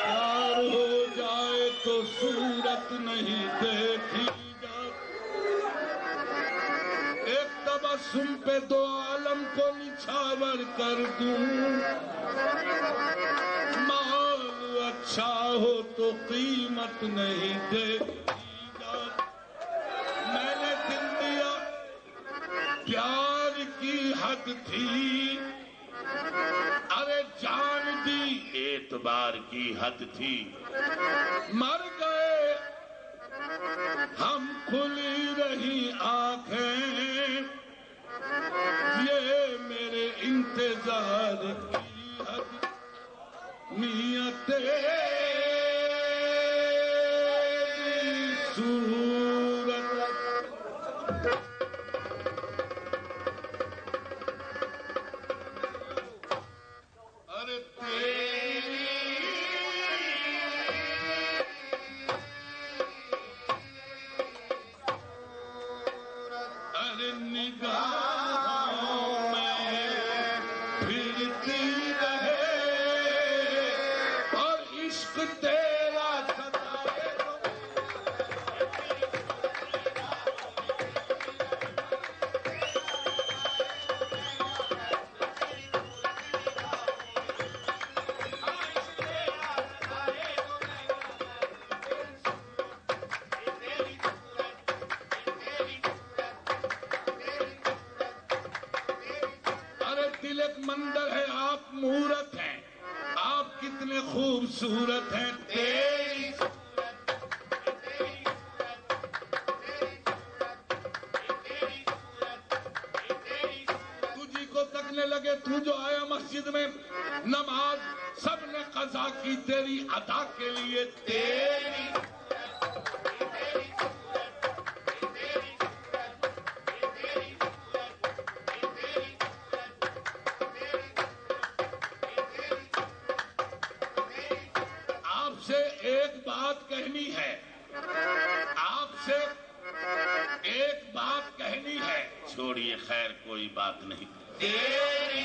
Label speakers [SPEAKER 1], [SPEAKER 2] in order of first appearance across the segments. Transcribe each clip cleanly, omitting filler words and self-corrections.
[SPEAKER 1] پیار ہو جائے تو صورت نہیں دیکھی جاتی، ایک تبسم پہ دو عالم کو نچھاور کر دوں، مال اچھا ہو تو قیمت نہیں دیکھی جاتی۔ میں نے دل دیا پیار کی حد تھی، ارے جان دی اعتبار کی حد تھی، مر گئے ہم کھلی رہی آنکھیں، یہ میرے انتظار کی حد نیت صورت۔ ارے تیری ارے نگاہوں میں پھرتی رہے اور عشق تیرا ستائے تو دل ایک مندر ہے، آپ مہورت ہیں، آپ کتنے خوبصورت ہیں، تیری تجھی کو تکنے لگے، تو جو آیا مسجد میں نماز سب نے قضا کی تیری ادا کے لیے، تیری ایک بات کہنی ہے، آپ سے ایک بات کہنی ہے، چھوڑیے خیر کوئی بات نہیں، تیری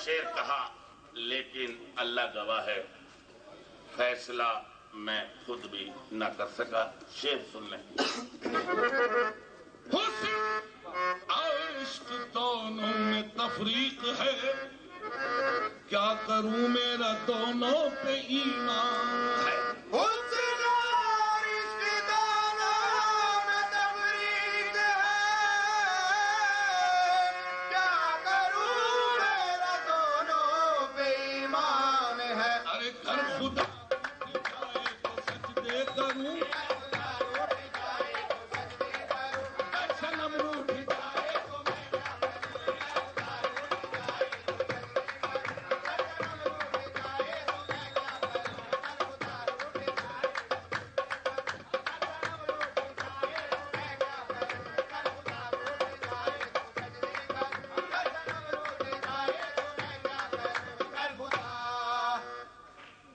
[SPEAKER 1] شعر کہا لیکن اللہ گواہ ہے فیصلہ میں خود بھی نہ کر سکا، شعر سن لیں۔ حسن اور عشق دونوں میں تفریق ہے، کیا کروں میرا دونوں پہ ایمان ہے،
[SPEAKER 2] حسن اور عشق دونوں میں تفریق ہے، کیا کروں میرا دونوں پہ ایمان ہے،
[SPEAKER 1] ارے گھر خدا جائے تو سجدے کروں، صنم روٹھ جائے تو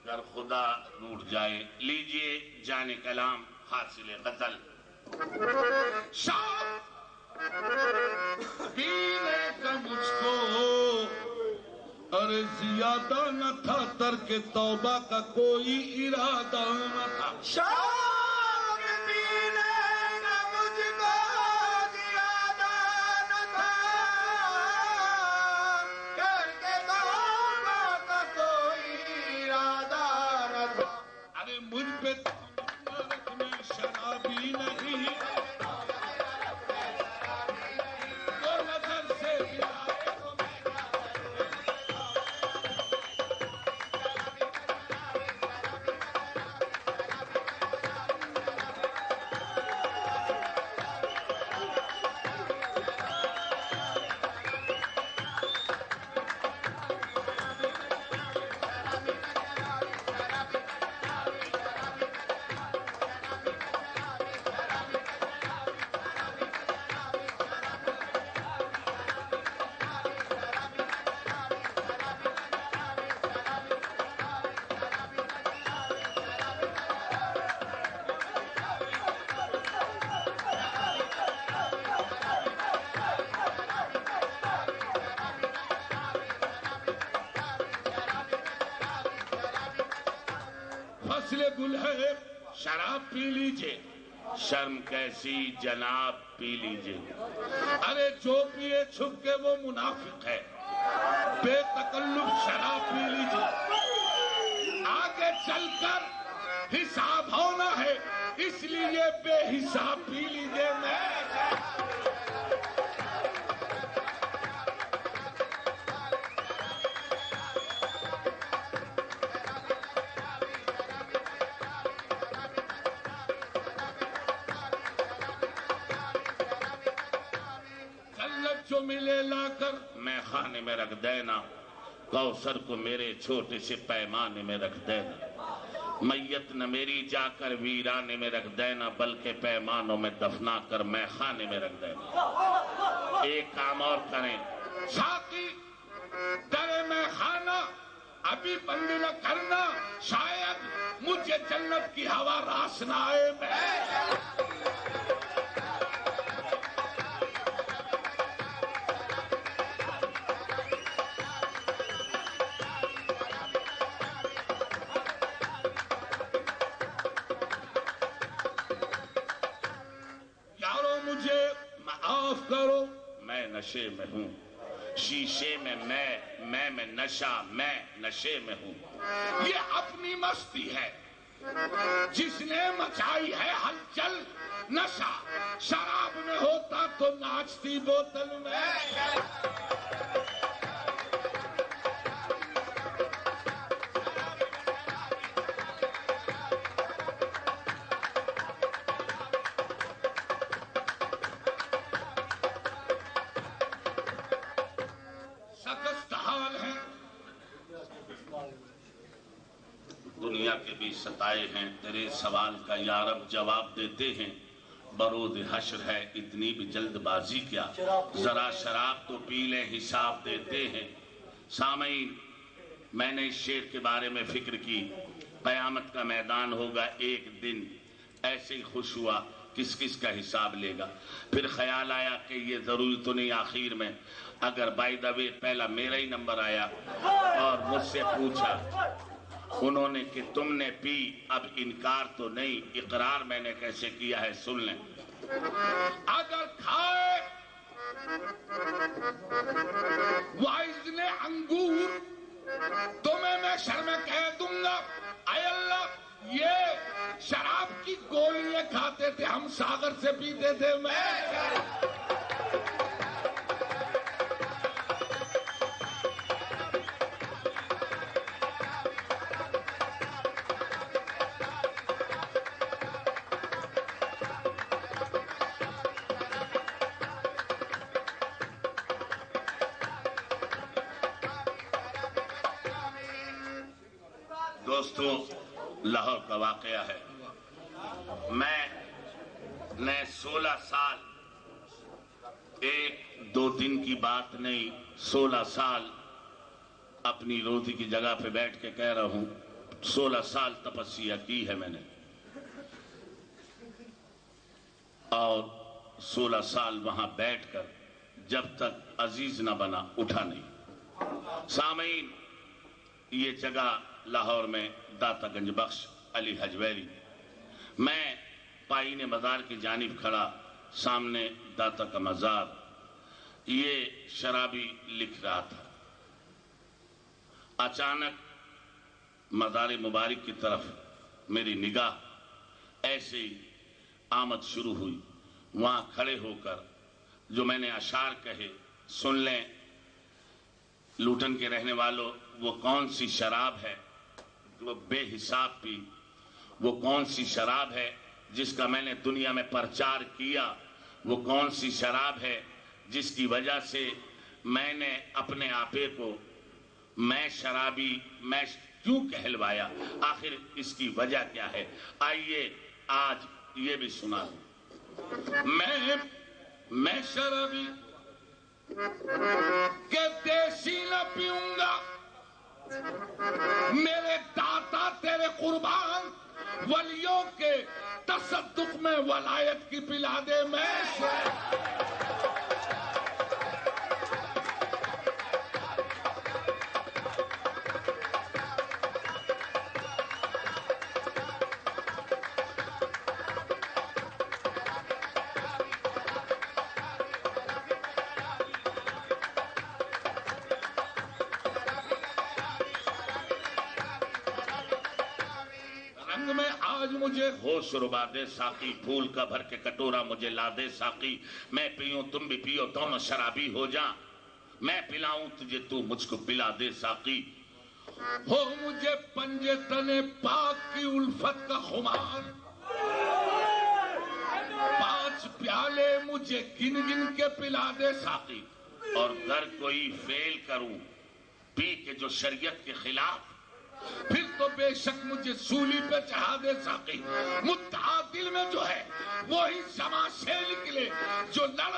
[SPEAKER 1] گر خدا روٹ جائے۔ لیجئے جان کلام حاصل غزل۔ شاید پینے کا مجھ کو ارے زیادہ نہ تھا، ترک توبہ کا کوئی ارادہ نہ تھا،
[SPEAKER 2] شام پینے کا مجھ کو زیادہ نہ تھا، کر کے توبہ کا کوئی ارادہ نہ تھا،
[SPEAKER 1] ارے مجھ پہ میں شرابی نہیں، وہ نظر سے ملائے تو میں فصل گل ہے شراب پی لیجئے، شرم کیسی جناب پی لیجئے۔ ارے جو پیے چھپ کے وہ منافق ہے، بے تکلف شراب پی لیجئے۔ آگے چل کر حساب ہونا ہے، اس لیے بے حساب پی لیجئے۔ میں جو ملے لا کر میں خانے میں رکھ دینا، کوثر کو میرے چھوٹے سے پیمانے میں رکھ دینا، میت نہ میری جا کر ویرانے میں رکھ دینا، بلکہ پیمانوں میں دفنا کر میں خانے میں رکھ دینا۔ ایک کام اور کریں، ساقی درے میں خانہ ابھی بند نہ کرنا، شاید مجھے جنت کی ہوا راس نہ آئے۔ کرو میں نشے میں ہوں، شیشے میں میں نشہ، میں نشے میں ہوں۔ یہ اپنی مستی ہے جس نے مچائی ہے ہلچل، نشہ شراب میں ہوتا تو ناچتی بوتل میں۔ دنیا کے بھی ستائے ہیں، تیرے سوال کا یا رب جواب دیتے ہیں، برود حشر ہے اتنی بھی جلد بازی کیا، ذرا شراب تو پی لیں حساب دیتے ہیں۔ سامعین، میں نے اس شعر کے بارے میں فکر کی، قیامت کا میدان ہوگا ایک دن، ایسے ہی خوش ہوا کس کس کا حساب لے گا۔ پھر خیال آیا کہ یہ ضروری تو نہیں آخر میں اگر بائی دا وے پہلا میرا ہی نمبر آیا اور مجھ سے پوچھا انہوں نے کہ تم نے پی، اب انکار تو نہیں، اقرار میں نے کیسے کیا ہے سن لیں۔ اگر کھائے وائز نے انگور تمہیں میں شرم کہہ دوں گا، اے اللہ یہ شراب کی گولیاں کھاتے تھے، ہم ساغر سے پیتے تھے۔ میں دوستو لاہور کا واقعہ ہے، میں نے 16 سال، ایک دو دن کی بات نہیں، 16 سال اپنی روزی کی جگہ پہ بیٹھ کے کہہ رہا ہوں، 16 سال تپسیا کی ہے میں نے، اور 16 سال وہاں بیٹھ کر جب تک عزیز نہ بنا اٹھا نہیں۔ سامعین، یہ جگہ لاہور میں داتا گنج بخش علی حجویری، میں پائین مزار کی جانب کھڑا، سامنے داتا کا مزار، یہ شرابی لکھ رہا تھا۔ اچانک مزار مبارک کی طرف میری نگاہ ایسے ہی آمد شروع ہوئی، وہاں کھڑے ہو کر جو میں نے اشعار کہے سن لیں۔ لوٹن کے رہنے والوں، وہ کون سی شراب ہے جو بے حساب پی، وہ کون سی شراب ہے جس کا میں نے دنیا میں پرچار کیا، وہ کون سی شراب ہے جس کی وجہ سے میں نے اپنے آپے کو میں شرابی میں کیوں کہلوایا، آخر اس کی وجہ کیا ہے، آئیے آج یہ بھی سنا دوں۔ میں شرابی کہ دیسی نہ پیوں گا، میرے داتا تیرے قربان ولیوں کے تصدق میں ولایت کی پلا دے۔ میں
[SPEAKER 2] مجھے
[SPEAKER 1] ہوش ربا دے ساقی، پھول کا بھر کے کٹورا مجھے لا دے ساقی، میں پیوں تم بھی پیو دونوں شرابی ہو جا، میں پلاؤں تجھے تو مجھ کو پلا دے ساقی۔
[SPEAKER 2] ہو مجھے پنجے تنے پاک کی الفت کا خمار، 5 پیالے مجھے گن گن کے پلا دے ساقی۔
[SPEAKER 1] اور گر کوئی فیل کروں پی کے جو شریعت کے خلاف،
[SPEAKER 2] پھر تو بے شک مجھے سولی پہ چڑھا دے ساقی۔ مدعا دل میں جو ہے وہی سما سے نکلے، جو لڑ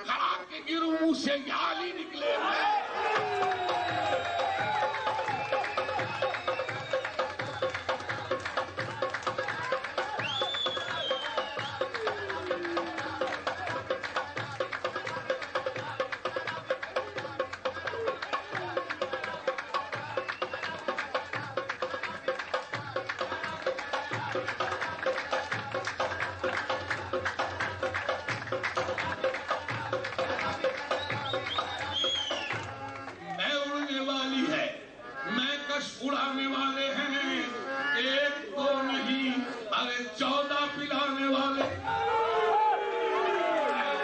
[SPEAKER 2] کھڑا کے گروں منہ سے یالی نکلے۔ اڑانے والے ہیں 1 2 نہیں، ارے 14 پلانے والے۔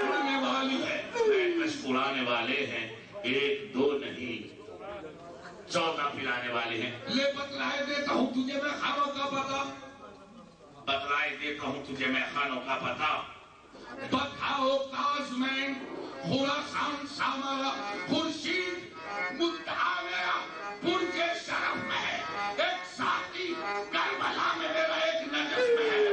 [SPEAKER 2] اڑنے والی ہے،
[SPEAKER 1] کش اڑانے والے ہیں 1 2 نہیں 14 پلانے والے ہیں۔
[SPEAKER 2] لے بتلائے دیتا ہوں تجھے میں خانوں کا پتہ،
[SPEAKER 1] بتلائے دیتا ہوں تجھے میں خانوں کا پتہ،
[SPEAKER 2] بتاؤ کازمین خراسان سامارا خورشید مدعا میرا برج شرف میں ہے، ایک ساقی کربلا میں میرا ایک نجف میں ہے۔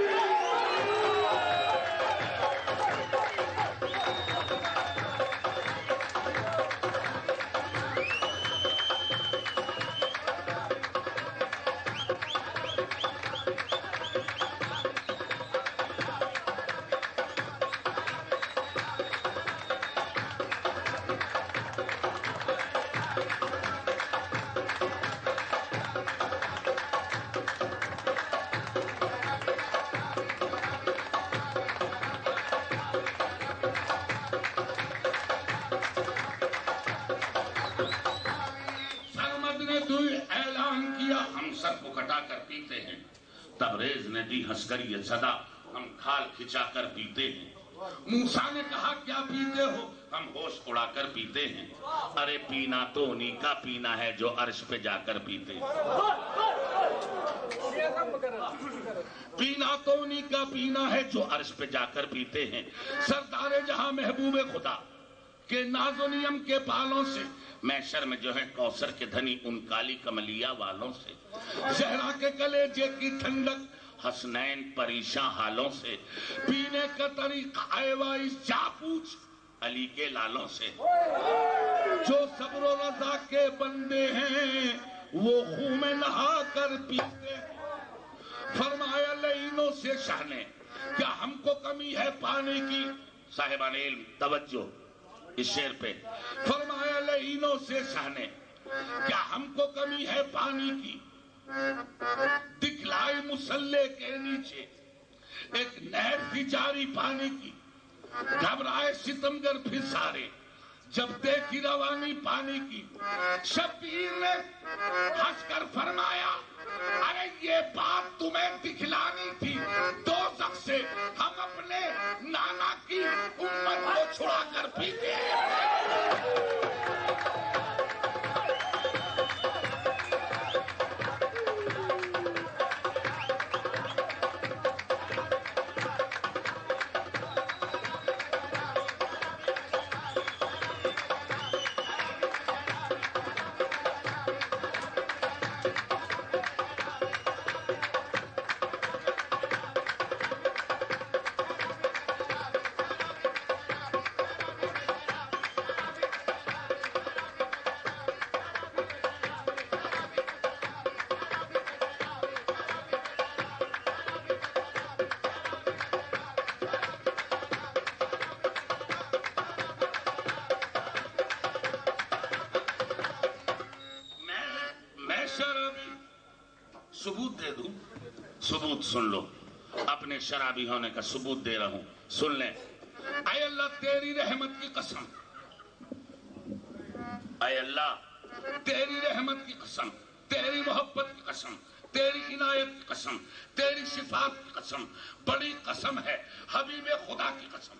[SPEAKER 1] تبریز نے دی ہنس کر یہ صدا، ہم کھال کھچا کر پیتے ہیں۔
[SPEAKER 2] موسیٰ نے کہا کیا پیتے ہو؟
[SPEAKER 1] ہم ہوش اڑا کر پیتے ہیں۔ ارے پینا تو انہی کا پینا ہے جو عرش پہ جا کر پیتے ہیں۔
[SPEAKER 2] پینا تو انہی کا پینا ہے
[SPEAKER 1] جو عرش پہ جا کر پیتے ہیں۔
[SPEAKER 2] سردار جہاں محبوب خدا کے ناز و نیم کے بالوں سے،
[SPEAKER 1] محشر میں جو ہے کوثر کے دھنی ان کالی کملیہ والوں سے،
[SPEAKER 2] زہرا کے کلیجے کی ٹھنڈک
[SPEAKER 1] حسنین پریشاں حالوں سے،
[SPEAKER 2] پینے کا طریقہ ایوائز جا پوچھ
[SPEAKER 1] علی کے لالوں سے۔
[SPEAKER 2] جو صبر و رضا کے بندے ہیں وہ خون میں نہا کر پیتے ہیں۔ فرمایا لعینوں سے شاہ نے کیا ہم کو کمی ہے پانی کی؟
[SPEAKER 1] صاحبان علم توجہ اس شعر پہ۔
[SPEAKER 2] فرمایا لعینوں سے شاہ نے کیا ہم کو کمی ہے پانی کی؟ دکھلائی مسلح کے نیچے ایک نہر تھی جاری پانی کی، گھبرائے ستمگر پھر سارے جب دیکھی روانی پانی کی۔ شبیر نے ہنس کر فرمایا ارے یہ بات تمہیں دکھلانی تھی، دوزخ سے ہم اپنے نانا کی امت کو چھڑا کر پیتے ہیں۔
[SPEAKER 1] ثبوت دے دوں، ثبوت سن لو، اپنے شرابی ہونے کا ثبوت دے رہا ہوں، سن لیں۔
[SPEAKER 2] اے اللہ تیری رحمت کی قسم،
[SPEAKER 1] اے اللہ
[SPEAKER 2] تیری رحمت کی قسم، تیری محبت کی قسم، تیری عنایت کی قسم، تیری صفات کی قسم، بڑی قسم ہے حبیب خدا کی قسم،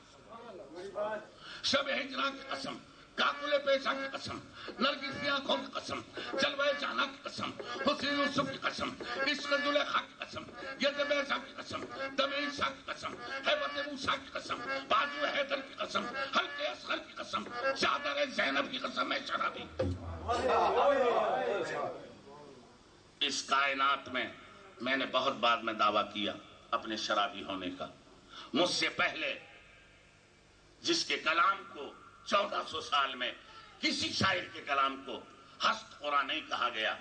[SPEAKER 2] شب ہجرہ کی قسم، کاکل پیشہ کی قسم، نرگس کی آنکھوں کی قسم، جلوہ جانا کی قسم، حسین یوسف کی قسم، عشق زلیخا کی قسم، ید بیضا کی قسم، دم عیسیٰ کی قسم، ہیبت موسیٰ کی قسم، بازو حیدر کی قسم، حلق اصغر کی قسم، چادر زینب کی قسم، میں شرابی۔ اس کائنات میں نے بہت بعد میں دعویٰ کیا اپنے شرابی ہونے کا۔ مجھ سے پہلے جس کے کلام کو 1400 سال میں کسی شاعر کے کلام کو ہست قرآن نہیں کہا گیا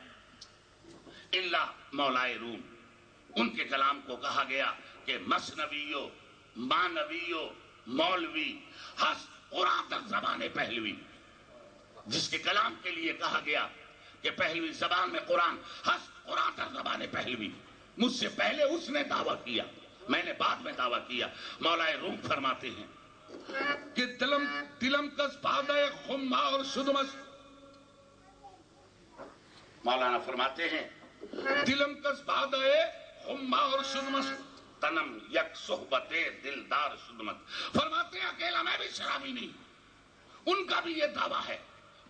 [SPEAKER 2] الا مولائے روم، ان کے کلام کو کہا گیا کہ مثنویو، مانویو، مولوی، ہست قرآن تک زبان پہلوی، جس کے کلام کے لیے کہا گیا کہ پہلوی زبان میں قرآن، ہست قرآن تک زبان پہلوی، مجھ سے پہلے اس نے دعویٰ کیا، میں نے بعد میں دعویٰ کیا۔ مولائے روم فرماتے ہیں کہ دلم کس بادہ خمہ اور شدمس، مولانا فرماتے ہیں دلم کس بادہ خمہ اور شدمس، تنم یک صحبت دلدار شدمت۔ فرماتے ہیں اکیلا میں بھی شرابی نہیں، ان کا بھی یہ دعویٰ ہے،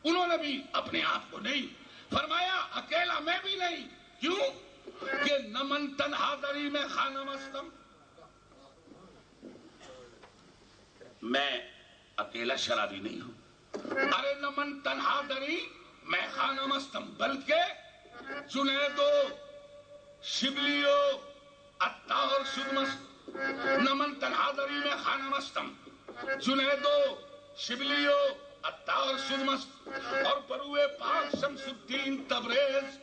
[SPEAKER 2] انہوں نے بھی اپنے آپ کو نہیں فرمایا اکیلا میں بھی نہیں، کیوں کہ نمن تنہا دری میں خانہ مستم، میں اکیلا شرابی نہیں ہوں، ارے نمن تنہا دری میں خانہ مستم، بلکہ جنیدو، شبلیو، اتار شدمست، نمن تنہا دری میں خانہ مستم، جنیدو، شبلیو، اتار شدمست، اور بروئے پاک شمس الدین تبریز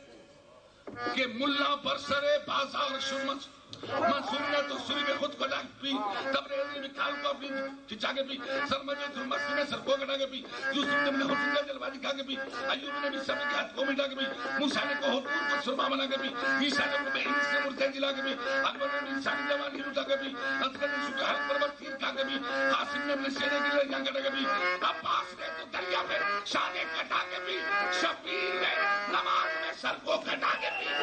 [SPEAKER 2] کہ ملا برسرے بازار شدمست، منصور نے تو سری میں خود کو ڈاک پی، تبریزی میں کھال کو اپنی چچا کے پی، سرمجے تو مستی میں سر کو کٹا کے پی، یوسف نے حسن کا جلوہ دکھا کے پی، ایوب نے بھی سب کے ہاتھ کو مٹا کے پی، موسیٰ نے کو حضور کو سرما بنا کے پی، عیسیٰ نے کو بہن سے مرتے جلا کے پی، اکبر نے انسانی جوانی لٹا کے پی، اصغر نے شکر حق پر بس تیر کھا کے پی، قاسم نے اپنے سینے کے لئے جان کٹا کے پی، عباس نے تو دریا میں شانے کٹا کے پی، شبیر نے نماز میں سر کو کٹا کے پی۔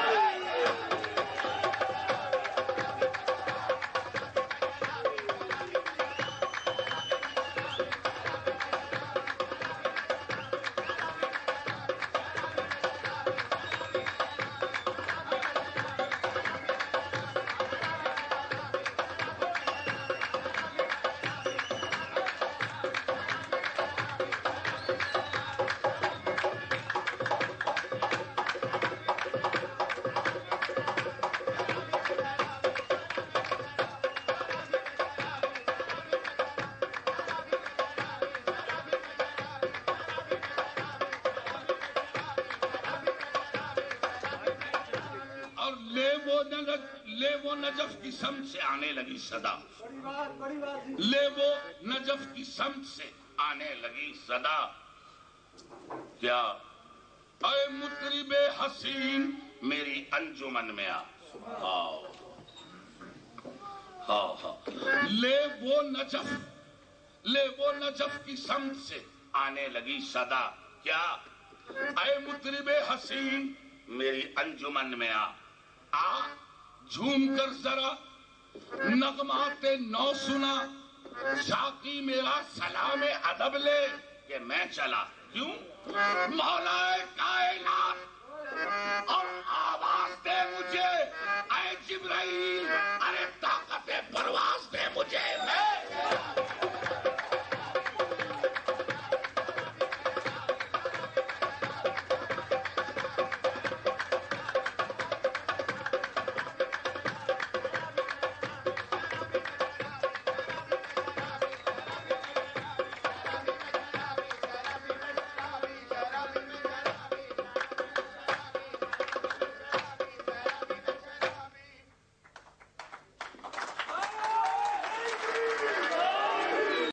[SPEAKER 2] لے وہ نجف کی سمت سے آنے لگی صدا، لے وہ نجف کی سمت سے آنے لگی صدا، کیا اے مطرب حسین میری انجمن میں آؤ، لے وہ نجف کی سمت سے آنے لگی صدا، کیا اے مطرب حسین میری انجمن میں آ جھوم کر ذرا نغمات نو سنا، ساقی میرا سلام ادب لے کہ میں چلا، کیوں مولا کائنات اور آواز دے مجھے اے جبرائیل، ارے طاقت پرواز دے مجھے، میں